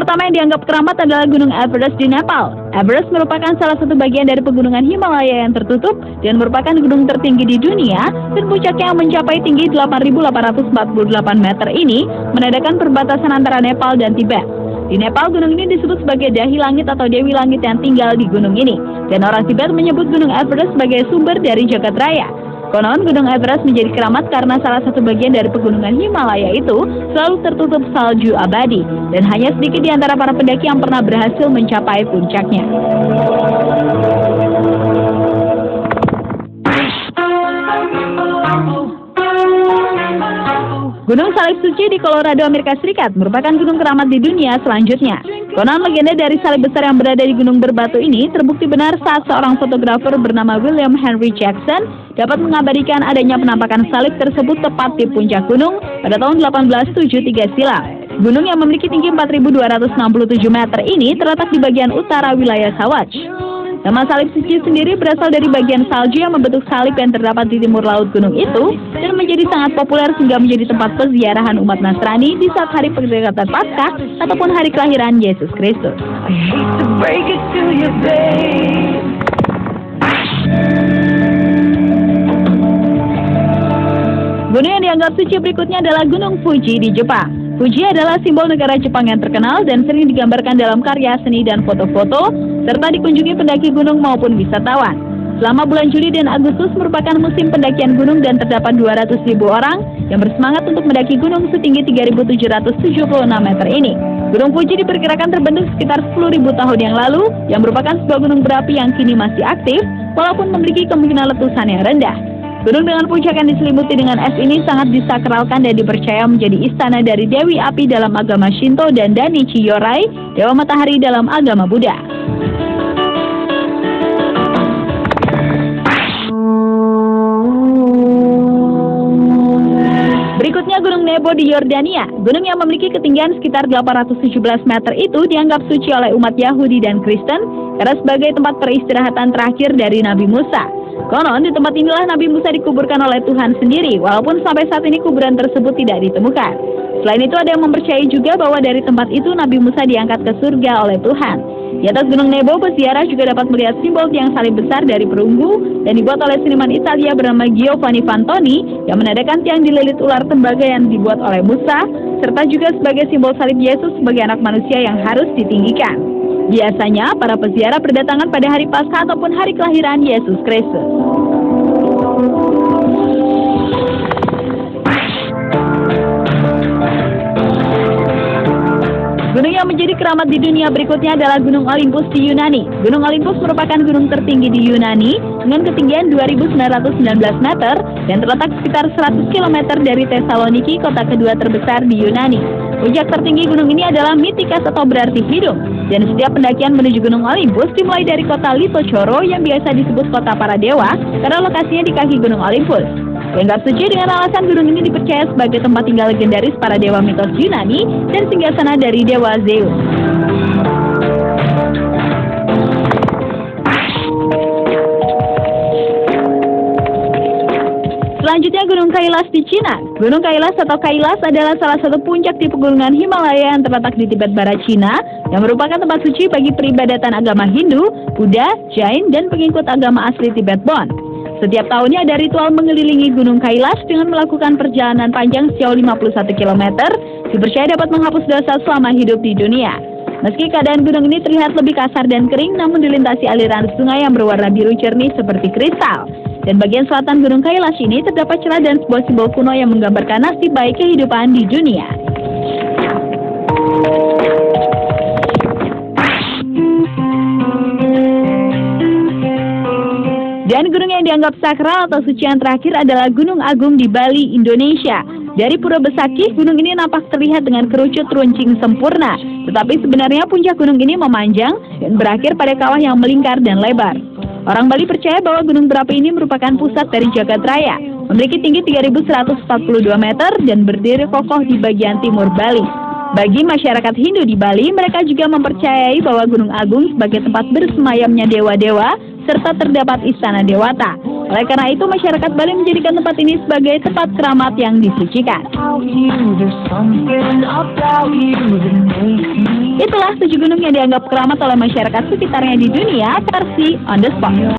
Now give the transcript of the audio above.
pertama yang dianggap keramat adalah Gunung Everest di Nepal. Everest merupakan salah satu bagian dari pegunungan Himalaya yang tertutup dan merupakan gunung tertinggi di dunia, dan puncaknya yang mencapai tinggi 8.848 meter ini menandakan perbatasan antara Nepal dan Tibet. Di Nepal, gunung ini disebut sebagai dahi langit atau dewi langit yang tinggal di gunung ini, dan orang Tibet menyebut Gunung Everest sebagai sumber dari jagat raya. Konon, Gunung Everest menjadi keramat karena salah satu bagian dari pegunungan Himalaya itu selalu tertutup salju abadi, dan hanya sedikit di antara para pendaki yang pernah berhasil mencapai puncaknya. Gunung Salib Suci di Colorado, Amerika Serikat merupakan gunung keramat di dunia selanjutnya. Konon legenda dari salib besar yang berada di gunung berbatu ini terbukti benar saat seorang fotografer bernama William Henry Jackson dapat mengabadikan adanya penampakan salib tersebut tepat di puncak gunung pada tahun 1873 silam. Gunung yang memiliki tinggi 4.267 meter ini terletak di bagian utara wilayah Sawatch. Nama Salib Suci sendiri berasal dari bagian salju yang membentuk salib yang terdapat di timur laut gunung itu dan menjadi sangat populer sehingga menjadi tempat peziarahan umat Nasrani di saat hari pendekatan Paskah ataupun hari kelahiran Yesus Kristus. Gunung yang dianggap suci berikutnya adalah Gunung Fuji di Jepang. Fuji adalah simbol negara Jepang yang terkenal dan sering digambarkan dalam karya seni dan foto-foto, serta dikunjungi pendaki gunung maupun wisatawan. Selama bulan Juli dan Agustus merupakan musim pendakian gunung dan terdapat 200.000 orang yang bersemangat untuk mendaki gunung setinggi 3.776 meter ini. Gunung Fuji diperkirakan terbentuk sekitar 10.000 tahun yang lalu, yang merupakan sebuah gunung berapi yang kini masih aktif, walaupun memiliki kemungkinan letusan yang rendah. Gunung dengan puncak yang diselimuti dengan es ini sangat disakralkan dan dipercaya menjadi istana dari Dewi Api dalam agama Shinto dan Danichi Yorai, Dewa Matahari dalam agama Buddha. Berikutnya Gunung Nebo di Yordania. Gunung yang memiliki ketinggian sekitar 817 meter itu dianggap suci oleh umat Yahudi dan Kristen karena sebagai tempat peristirahatan terakhir dari Nabi Musa. Konon, di tempat inilah Nabi Musa dikuburkan oleh Tuhan sendiri, walaupun sampai saat ini kuburan tersebut tidak ditemukan. Selain itu, ada yang mempercayai juga bahwa dari tempat itu Nabi Musa diangkat ke surga oleh Tuhan. Di atas Gunung Nebo, peziarah juga dapat melihat simbol tiang salib besar dari perunggu dan dibuat oleh seniman Italia bernama Giovanni Fantoni yang menandakan tiang dililit ular tembaga yang dibuat oleh Musa, serta juga sebagai simbol salib Yesus sebagai anak manusia yang harus ditinggikan. Biasanya, para peziarah berdatangan pada hari Paskah ataupun hari kelahiran Yesus Kristus. Gunung yang menjadi keramat di dunia berikutnya adalah Gunung Olympus di Yunani. Gunung Olympus merupakan gunung tertinggi di Yunani dengan ketinggian 2.919 meter dan terletak sekitar 100 km dari Thessaloniki, kota kedua terbesar di Yunani. Puncak tertinggi gunung ini adalah Mitikas atau berarti hidung, dan setiap pendakian menuju Gunung Olympus dimulai dari kota Litochoro yang biasa disebut kota para dewa karena lokasinya di kaki Gunung Olympus. Dianggap suci dengan alasan gunung ini dipercaya sebagai tempat tinggal legendaris para dewa mitos Yunani dan singgasana dari dewa Zeus. Selanjutnya Gunung Kailas di Cina. Gunung Kailas atau Kailas adalah salah satu puncak di pegunungan Himalaya yang terletak di Tibet Barat Cina, yang merupakan tempat suci bagi peribadatan agama Hindu, Buddha, Jain, dan pengikut agama asli Tibet Bon. Setiap tahunnya ada ritual mengelilingi Gunung Kailas dengan melakukan perjalanan panjang sejauh 51 km, dipercaya dapat menghapus dosa selama hidup di dunia. Meski keadaan gunung ini terlihat lebih kasar dan kering, namun dilintasi aliran sungai yang berwarna biru jernih seperti kristal. Dan bagian selatan Gunung Kailas ini terdapat celah dan sebuah simbol kuno yang menggambarkan nasib baik kehidupan di dunia. Dan gunung yang dianggap sakral atau suci yang terakhir adalah Gunung Agung di Bali, Indonesia. Dari Pura Besakih, gunung ini nampak terlihat dengan kerucut runcing sempurna. Tetapi sebenarnya puncak gunung ini memanjang dan berakhir pada kawah yang melingkar dan lebar. Orang Bali percaya bahwa gunung berapi ini merupakan pusat dari jagat raya, memiliki tinggi 3.142 meter dan berdiri kokoh di bagian timur Bali. Bagi masyarakat Hindu di Bali, mereka juga mempercayai bahwa Gunung Agung sebagai tempat bersemayamnya dewa-dewa, serta terdapat istana Dewata. Oleh karena itu, masyarakat Bali menjadikan tempat ini sebagai tempat keramat yang disucikan. Itulah 7 gunung yang dianggap keramat oleh masyarakat sekitarnya di dunia, versi On The Spot.